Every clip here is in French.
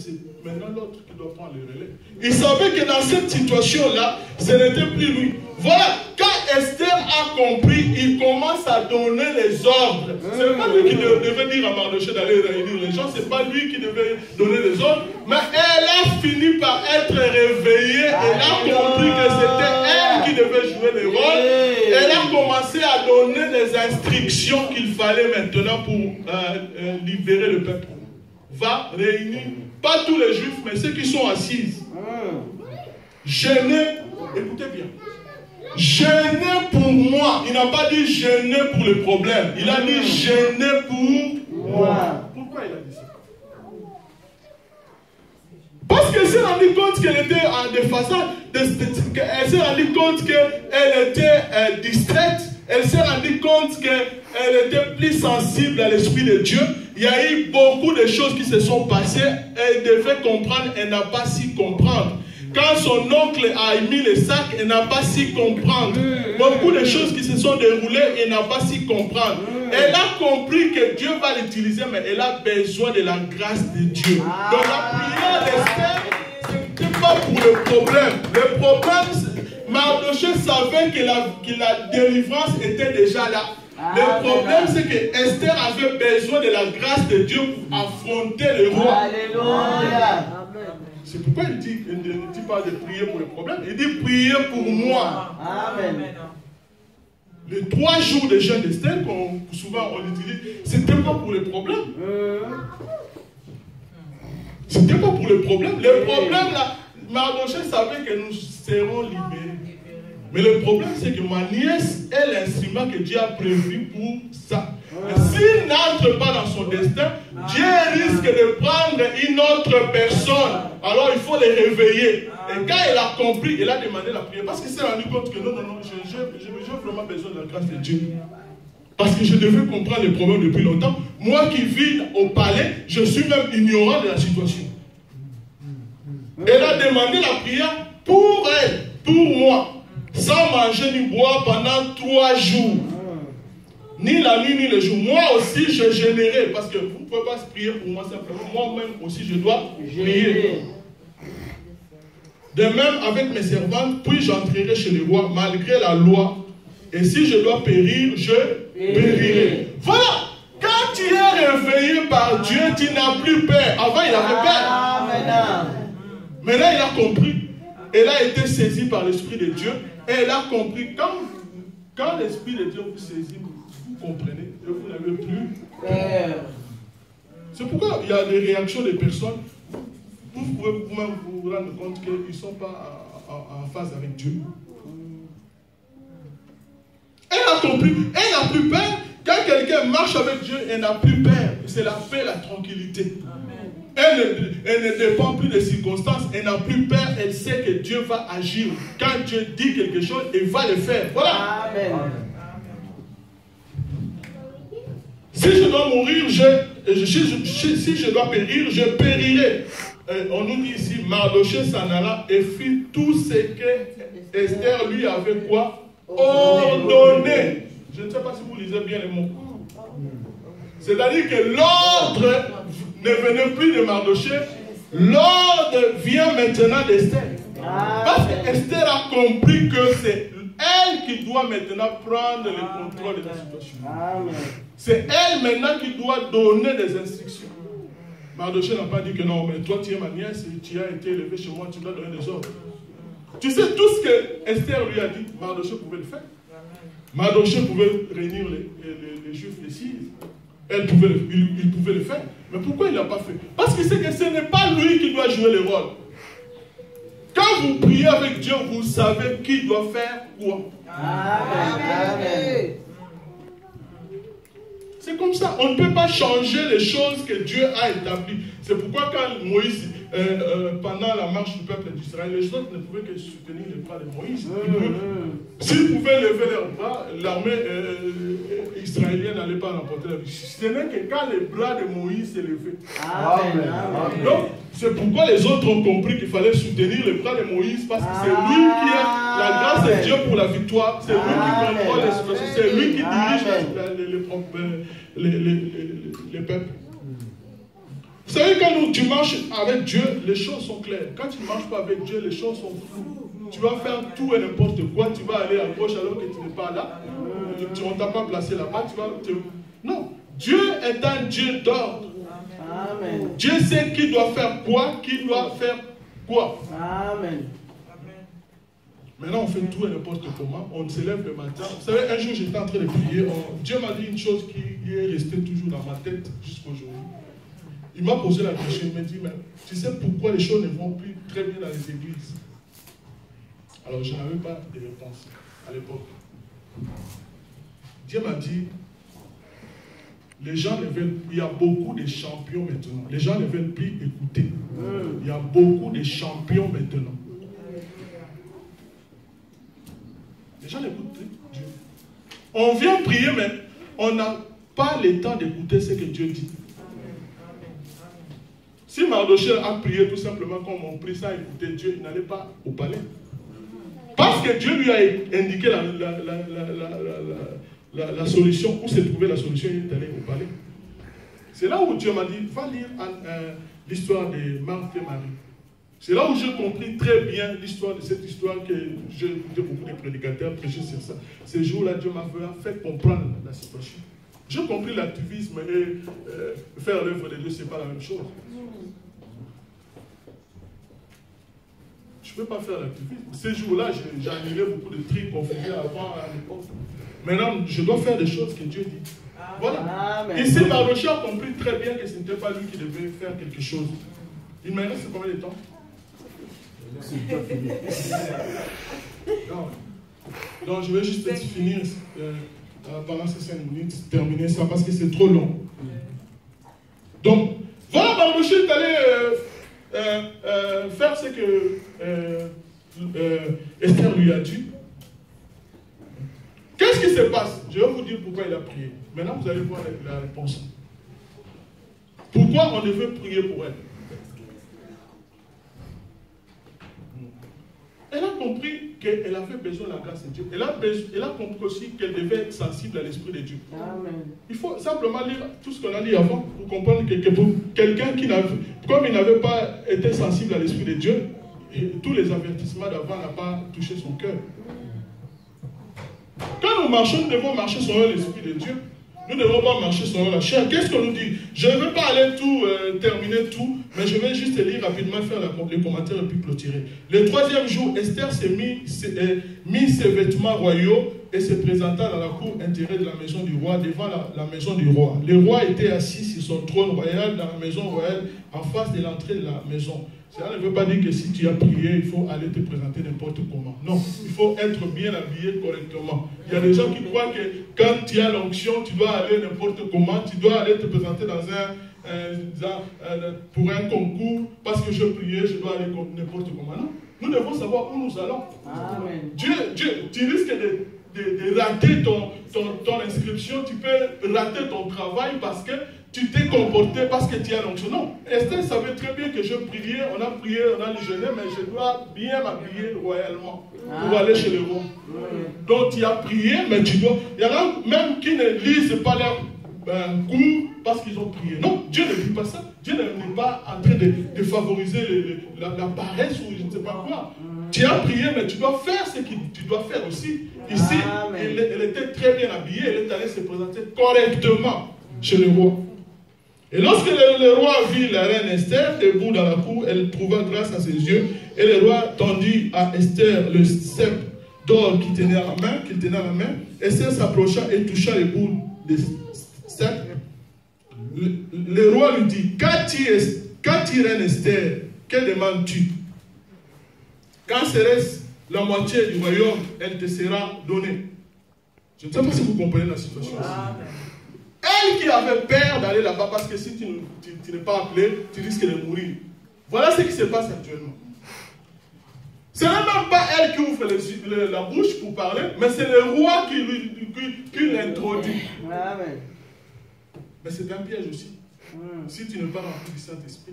c'est maintenant l'autre qui doit prendre le relais. Il savait que dans cette situation-là, ce n'était plus lui. Voilà, quand Esther a compris, il commence à donner les ordres. Ce n'est pas lui qui devait dire à Mardochée d'aller réunir les gens, ce n'est pas lui qui devait donner les ordres, mais elle a fini par être réveillée, elle a compris que c'était elle qui devait jouer les rôles. Elle a commencé à donner les instructions qu'il fallait maintenant pour libérer le peuple. Va réunir, pas tous les juifs, mais ceux qui sont assis. Jeûner, écoutez bien. Jeûner pour moi. Il n'a pas dit jeûner pour le problème. Il a dit jeûner pour moi. Pourquoi il a dit ça? Parce qu'elle s'est rendue compte qu'elle était en déphasage. Elle s'est rendue compte qu'elle était distraite. Elle s'est rendue compte qu'elle était plus sensible à l'Esprit de Dieu. Il y a eu beaucoup de choses qui se sont passées. Elle devait comprendre, elle n'a pas su comprendre. Quand son oncle a mis le sac, elle n'a pas su comprendre. Beaucoup de choses qui se sont déroulées, elle n'a pas su comprendre. Elle a compris que Dieu va l'utiliser, mais elle a besoin de la grâce de Dieu. Donc la prière d'Esther, ce n'était pas pour le problème. Le problème, Mardochée savait que la délivrance était déjà là. Le problème, c'est que Esther avait besoin de la grâce de Dieu pour affronter le roi. Alléluia. C'est pourquoi il ne dit pas de prier pour le problème, il dit prier pour moi. Amen. Les 3 jours de jeûne d'Esther, souvent on utilise, c'était pas pour le problème. C'était pas pour le problème. Le problème là, Mardochée savait que nous serons libérés. Mais le problème, c'est que ma nièce est l'instrument que Dieu a prévu pour ça. S'il n'entre pas dans son destin, Dieu risque de prendre une autre personne. Alors il faut les réveiller. Et quand elle a compris, elle a demandé la prière. Parce qu'il s'est rendu compte que non, j'ai vraiment besoin de la grâce de Dieu. Parce que je devais comprendre les problèmes depuis longtemps. Moi qui vis au palais, je suis même ignorant de la situation. Elle a demandé la prière pour elle, pour moi. Sans manger ni boire pendant 3 jours. Ni la nuit, ni le jour. Moi aussi, je générais. Parce que vous ne pouvez pas prier pour moi simplement. Moi-même aussi, je dois prier. De même, avec mes servantes, puis j'entrerai chez le roi, malgré la loi. Et si je dois périr, je périrai. Voilà. Quand tu es réveillé par Dieu, tu n'as plus peur. Avant, il avait peur. Maintenant, il a compris. Elle a été saisie par l'Esprit de Dieu. Et elle a compris. Quand l'Esprit de Dieu vous saisit, vous comprenez. Et vous n'avez plus peur. C'est pourquoi il y a des réactions des personnes. Vous pouvez vous-même vous rendre compte qu'ils ne sont pas en phase avec Dieu. Elle a compris. Elle n'a plus peur. Quand quelqu'un marche avec Dieu, elle n'a plus peur. C'est la paix, la tranquillité. Elle ne dépend plus des circonstances. Elle n'a plus peur. Elle sait que Dieu va agir. Quand Dieu dit quelque chose, il va le faire. Voilà. Amen. Si je dois mourir, si je dois périr, je périrai. On nous dit ici, Mardochée s'en alla et fit tout ce que Esther lui avait quoi? Ordonné. Je ne sais pas si vous lisez bien les mots. C'est-à-dire que l'ordre ne venait plus de Mardochée. L'ordre vient maintenant d'Esther. Parce qu'Esther a compris que c'est elle qui doit maintenant prendre le contrôle de la situation. C'est elle maintenant qui doit donner des instructions. Mardochée n'a pas dit que non, mais toi tu es ma nièce, tu as été élevée chez moi, tu dois donner des ordres. Tu sais, tout ce que Esther lui a dit, Mardochée pouvait le faire. Mardochée pouvait réunir les Juifs, les Syriens. Il pouvait le faire. Mais pourquoi il ne l'a pas fait? Parce qu'il sait que ce n'est pas lui qui doit jouer le rôle. Quand vous priez avec Dieu, vous savez qui doit faire quoi. Amen. C'est comme ça. On ne peut pas changer les choses que Dieu a établies. C'est pourquoi quand Moïse, pendant la marche du peuple d'Israël, les autres ne pouvaient que soutenir les bras de Moïse. S'ils pouvaient lever leurs bras, l'armée israélienne n'allait pas remporter la victoire. Ce n'est que quand les bras de Moïse s'élevaient. Donc, c'est pourquoi les autres ont compris qu'il fallait soutenir les bras de Moïse, parce que c'est lui qui a la grâce de Dieu pour la victoire. C'est lui qui contrôle les situations. C'est lui qui dirige les peuples. Vous savez, quand tu marches avec Dieu, les choses sont claires. Quand tu ne marches pas avec Dieu, les choses sont floues. Tu vas faire tout et n'importe quoi. Tu vas aller à gauche alors que tu n'es pas là. On ne t'a pas placé là-bas. Non. Dieu est un Dieu d'ordre. Amen. Dieu sait qui doit faire quoi, qui doit faire quoi. Amen. Maintenant, on fait tout et n'importe comment. On se lève le matin. Vous savez, un jour, j'étais en train de prier. Dieu m'a dit une chose qui est restée toujours dans ma tête jusqu'aujourd'hui. Il m'a posé la question. Il m'a dit, mais tu sais pourquoi les choses ne vont plus très bien dans les églises? Alors, je n'avais pas de réponse à l'époque. Dieu m'a dit, les gens ne veulent, il y a beaucoup de champions maintenant. Les gens ne veulent plus écouter. Il y a beaucoup de champions maintenant. Les gens n'écoutent plus Dieu. On vient prier, mais on n'a pas le temps d'écouter ce que Dieu dit. Si Mardochée a prié tout simplement comme on prie ça, écouter Dieu, il n'allait pas au palais. Parce que Dieu lui a indiqué la solution, où se trouvait la solution, il est allé au palais. C'est là où Dieu m'a dit, va lire l'histoire de Marthe et Marie. C'est là où j'ai compris très bien l'histoire de cette histoire que j'ai écouté beaucoup de prédicateurs prêcher sur ça. Ces jours-là, Dieu m'a fait comprendre la situation. J'ai compris l'activisme et faire l'œuvre de Dieu, ce n'est pas la même chose. Je ne peux pas faire l'activisme. Ces jours-là, j'ai annulé beaucoup de trucs qu'on faisait avant à l'époque. Maintenant, je dois faire des choses que Dieu dit. Voilà. Amen. Ici, Mardochée a compris très bien que ce n'était pas lui qui devait faire quelque chose. Il m'a resté combien de temps? Donc, je vais juste finir pendant ces 5 minutes, terminer ça parce que c'est trop long. Donc, voilà, Mardochée est allé faire ce que Esther lui a dit. Qu'est-ce qui se passe? Je vais vous dire pourquoi il a prié. Maintenant, vous allez voir la réponse. Pourquoi on devait prier pour elle? Elle a compris qu'elle avait besoin de la grâce de Dieu. Elle a compris aussi qu'elle devait être sensible à l'Esprit de Dieu. Amen. Il faut simplement lire tout ce qu'on a dit avant pour comprendre que pour quelqu'un qui n'avait, comme il n'avait pas été sensible à l'Esprit de Dieu, tous les avertissements d'avant n'ont pas touché son cœur. Quand nous marchons, nous devons marcher selon l'Esprit de Dieu. Nous ne devons pas marcher selon la chair. Qu'est-ce qu'on nous dit? Je ne vais pas aller terminer tout, mais je vais juste lire rapidement, faire les commentaires et puis clôturer. Le 3e jour, Esther s'est mis ses vêtements royaux et se présenta dans la cour intérieure de la maison du roi, devant la maison du roi. Le roi était assis sur son trône royal dans la maison royale, en face de l'entrée de la maison. Cela ne veut pas dire que si tu as prié, il faut aller te présenter n'importe comment. Non, il faut être bien habillé correctement. Il y a des gens qui croient que quand tu as l'onction, tu dois aller n'importe comment, tu dois aller te présenter pour un concours, parce que je priais, je dois aller n'importe comment. Non, nous devons savoir où nous allons. Amen. Dieu, tu risques de rater ton inscription, tu peux rater ton travail parce que tu t'es comporté parce que tu as l'onction. Non, Esther savait très bien que je priais, on a prié, on a jeûné, mais je dois bien m'habiller royalement pour aller chez le roi. Donc tu as prié, mais tu dois... Il y en a même qui ne lisent pas leur cours parce qu'ils ont prié. Non, Dieu ne dit pas ça. Dieu n'est pas en train de favoriser la paresse ou je ne sais pas quoi. Tu as prié, mais tu dois faire ce que tu dois faire aussi. Ici, elle était très bien habillée, elle est allée se présenter correctement chez le roi. Et lorsque le roi vit la reine Esther debout dans la cour, elle trouva grâce à ses yeux. Et le roi tendit à Esther le sceptre d'or qu'il tenait à la main. Esther s'approcha et toucha le bout du sceptre. Le roi lui dit, qu'as-tu, reine Esther? Que demandes-tu? Quand serait-ce la moitié du royaume, elle te sera donnée. Je ne sais pas si vous comprenez la situation. Amen. Elle qui avait peur d'aller là-bas, parce que si tu n'es pas appelé, tu risques de mourir. Voilà ce qui se passe actuellement. Ce n'est même pas elle qui ouvre la bouche pour parler, mais c'est le roi qui l'introduit. Amen. Mais c'est un piège aussi. Si tu n'es pas rempli du Saint-Esprit.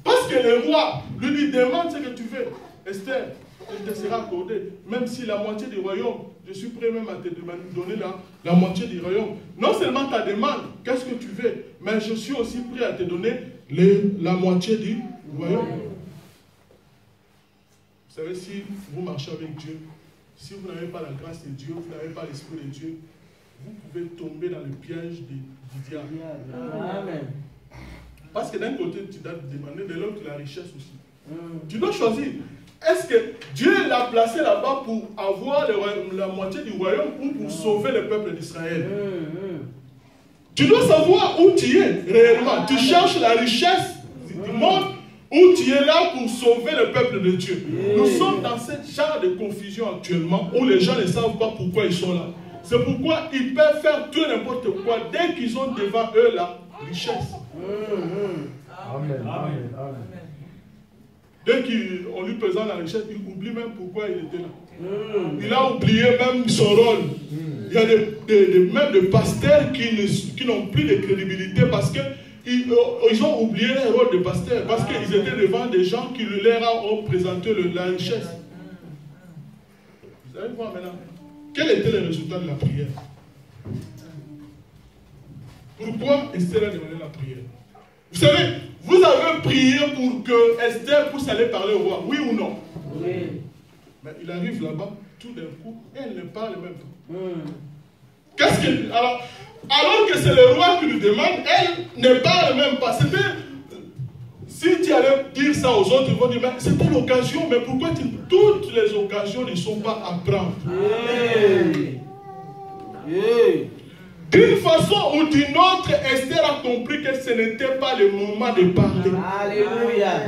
Parce que le roi lui demande ce que tu veux. Esther, elle te sera accordée. Même si la moitié du royaume je suis prêt même à te donner la moitié du royaume. Non seulement ta demande, qu'est-ce que tu veux, mais je suis aussi prêt à te donner la moitié du royaume. Vous savez, si vous marchez avec Dieu, si vous n'avez pas la grâce de Dieu, vous n'avez pas l'Esprit de Dieu, vous pouvez tomber dans le piège du diable. Amen. Parce que d'un côté, tu dois te demander, de l'autre, la richesse aussi. Tu dois choisir. Est-ce que Dieu l'a placé là-bas pour avoir la moitié du royaume ou pour sauver le peuple d'Israël? Tu dois savoir où tu es réellement. Tu cherches la richesse du monde ou tu es là pour sauver le peuple de Dieu. Nous sommes dans ce genre de confusion actuellement où les gens ne savent pas pourquoi ils sont là. C'est pourquoi ils peuvent faire tout n'importe quoi dès qu'ils ont devant eux la richesse. Amen. Amen. Amen. Dès qu'on lui présente la richesse, il oublie même pourquoi il était là. Il a oublié même son rôle. Il y a même des pasteurs qui n'ont plus de crédibilité parce qu'ils ont oublié leur rôle de pasteur. Parce qu'ils étaient devant des gens qui leur ont présenté la richesse. Vous allez voir maintenant. Quel était le résultat de la prière? Pourquoi Esther a demandé la prière? Vous savez, vous avez prié pour que Esther puisse aller parler au roi, oui ou non? Oui. Mais il arrive là-bas, tout d'un coup, elle ne parle même pas. Qu'est-ce que... Alors que c'est le roi qui lui demande, elle ne parle même pas. Si tu allais dire ça aux autres, ils vont dire, mais c'était l'occasion, mais pourquoi toutes les occasions ne sont pas à prendre? D'une façon ou d'une autre, Esther a compris que ce n'était pas le moment de parler. Alléluia.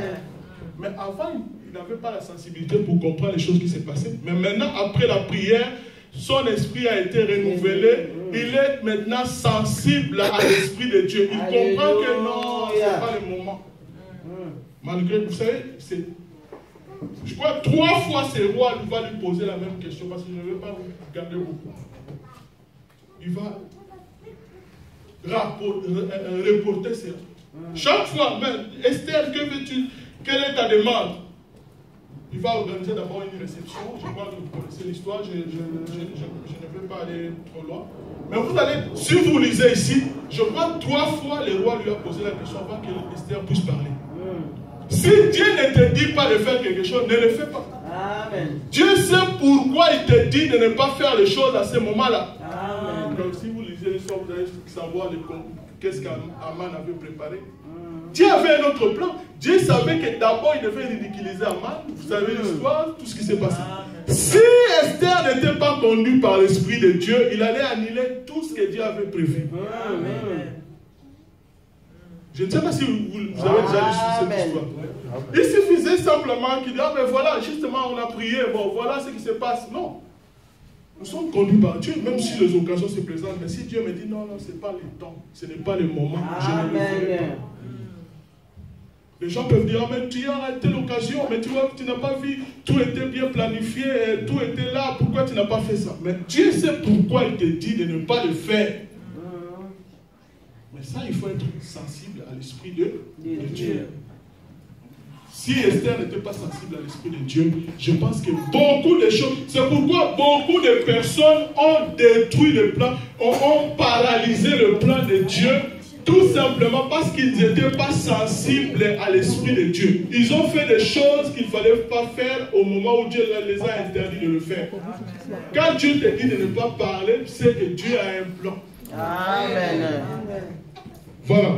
Mais avant, il n'avait pas la sensibilité pour comprendre les choses qui s'est passées. Mais maintenant, après la prière, son esprit a été renouvelé. Il est maintenant sensible à l'esprit de Dieu. Il comprend que non, ce n'est pas le moment. Malgré, vous savez, je crois 3 fois ce roi va lui poser la même question parce que je ne vais pas vous garder beaucoup. Il va reporter ça. Chaque fois, mais Esther, que veux-tu? Quelle est ta demande? Il va organiser d'abord une réception. Je crois que vous connaissez l'histoire. Je ne vais pas aller trop loin. Mais vous allez, si vous lisez ici, je crois 3 fois le roi lui a posé la question avant que Esther puisse parler. Si Dieu ne te dit pas de faire quelque chose, ne le fais pas. Amen. Dieu sait pourquoi il te dit de ne pas faire les choses à ce moment-là. Donc si vous lisez l'histoire, vous allez savoir qu'est-ce qu'Aman avait préparé. Dieu avait un autre plan. Dieu savait que d'abord il devait ridiculiser Aman. Vous savez l'histoire, tout ce qui s'est passé. Si Esther n'était pas conduite par l'Esprit de Dieu, il allait annuler tout ce que Dieu avait prévu. Je ne sais pas si vous avez déjà lu cette histoire. Il suffisait simplement qu'il dise, ah mais voilà, justement on a prié, bon voilà ce qui se passe. Non. Nous sommes conduits par Dieu, même si les occasions se présentent. Mais si Dieu me dit, non, non, ce n'est pas le temps, ce n'est pas le moment, je ne le ferai pas. Les gens peuvent dire, ah, mais tu as arrêté l'occasion, mais tu vois, tu n'as pas vu, tout était bien planifié, tout était là, pourquoi tu n'as pas fait ça? Mais Dieu sait pourquoi il te dit de ne pas le faire. Mais ça, il faut être sensible à l'esprit de Dieu. Si Esther n'était pas sensible à l'esprit de Dieu, je pense que beaucoup de choses, c'est pourquoi beaucoup de personnes ont détruit le plan, ont paralysé le plan de Dieu, tout simplement parce qu'ils n'étaient pas sensibles à l'esprit de Dieu. Ils ont fait des choses qu'il ne fallait pas faire au moment où Dieu les a interdits de le faire. Quand Dieu te dit de ne pas parler, c'est que Dieu a un plan. Amen. Voilà.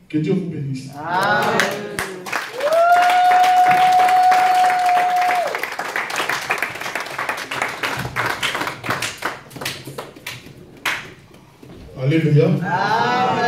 Que Dieu vous bénisse. Amen. Alléluia. Amen.